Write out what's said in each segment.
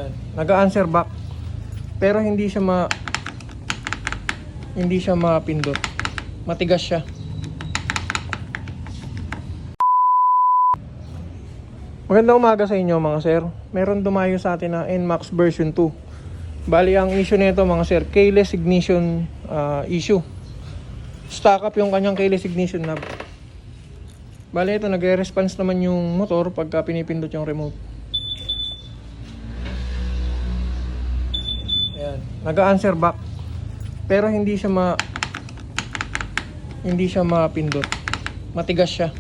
Ayan. Nag-answer back. Pero hindi siya mapindot. Matigas siya. Magandang umaga sa inyo mga sir. Meron dumayo sa atin na NMAX version 2. Bali ang issue nito mga sir, keyless ignition issue. Stock up yung kanyang keyless ignition knob. Bali ito, nagre-response naman yung motor pagka pinipindot yung remote. Ayan, nag-answer back. Pero hindi siya mapindot. Matigas siya.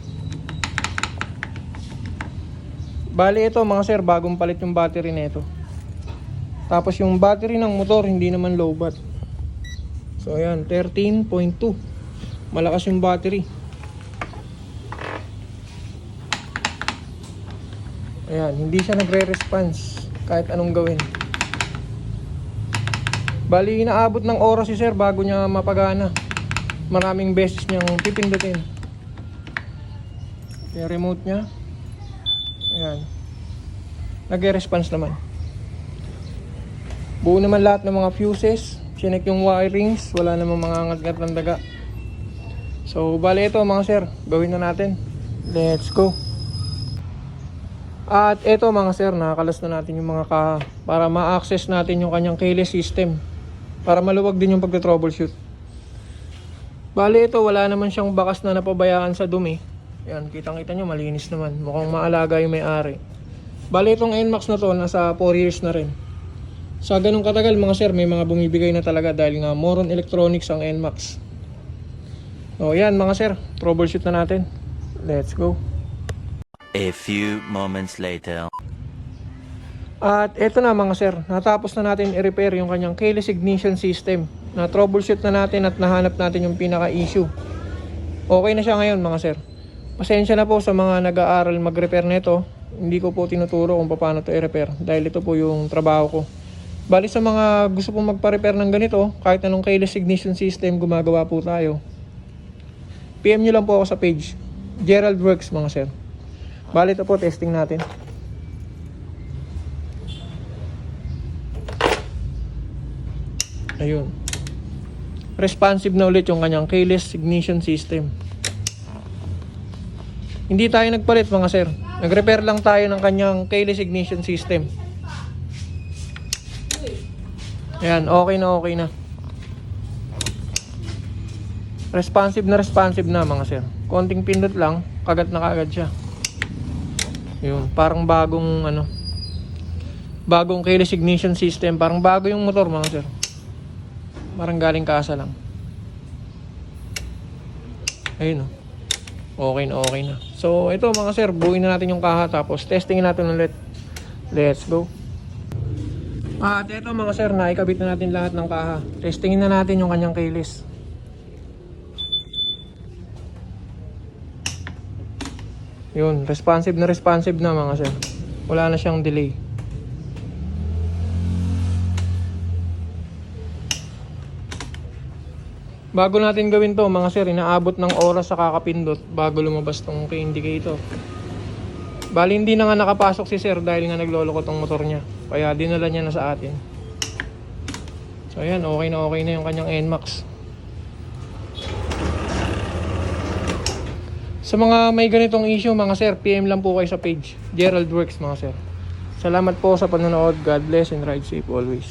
Bali ito mga sir, bagong palit yung battery nito. Tapos yung battery ng motor hindi naman low bat. So ayan, 13.2. Malakas yung battery. Ayan, hindi siya nagre-response kahit anong gawin. Bali inaabot ng oras si sir bago niya mapagana. Maraming beses niyang pipindutin. Yung remote niya. Ayan. Nagre-response naman. Buo naman lahat ng mga fuses. Chinek yung wirings. Wala namang mga ngat-ngat ng daga. So bali ito mga sir, gawin na natin. Let's go. At ito mga sir, nakakalas na natin yung mga para ma-access natin yung kanyang keyless system. Para maluwag din yung pagta-troubleshoot. Bali ito, wala naman siyang bakas na napabayaan sa dumi. Yan, kitang-kita nyo, malinis naman. Mukhang maalaga yung may-ari. Bali itong NMAX na to, nasa 4 years na rin. Sa ganung katagal mga sir, may mga bumibigay na talaga dahil nga Moron Electronics ang NMAX. O yan mga sir, troubleshoot na natin. Let's go. A few moments later. At eto na mga sir, natapos na natin i-repair yung kanyang keyless ignition system. Na troubleshoot na natin at nahanap natin yung pinaka-issue. Okay na siya ngayon mga sir. Pasensya na po sa mga nag-aaral mag-repair nito. Hindi ko po tinuturo kung paano to i-repair dahil ito po yung trabaho ko. Bali sa mga gusto pong magpa-repair ng ganito, kahit anong keyless ignition system, gumagawa po tayo. PM nyo lang po ako sa page Gerald Works mga sir. Bali ito po, testing natin. Ayun. Responsive na ulit yung kanyang keyless ignition system. Hindi tayo nagpalit mga sir. Nag-repair lang tayo ng kanyang keyless ignition system. Ayan, okay na. Responsive na mga sir. Konting pindot lang, kagat na kaagad siya. Yun, parang bagong keyless ignition system. Parang bago yung motor mga sir. Parang galing kasa lang. Ayun o. Okay na. So ito mga sir, buuin na natin yung kaha tapos testingin natin ulit. Let's go. At ito mga sir, naikabit na natin lahat ng kaha. Testingin na natin yung kanyang keyless. Yun, responsive na mga sir. Wala na siyang delay. Bago natin gawin to mga sir, inaabot ng oras sa kakapindot bago lumabas tong key indicator. Bali hindi na nga nakapasok si sir dahil nga nagloloko tong motor niya. Kaya dinala niya na sa atin. So ayan, okay na yung kanyang NMAX. Sa mga may ganitong issue mga sir, PM lang po kayo sa page Gerald Works mga sir. Salamat po sa panonood. God bless and ride safe always.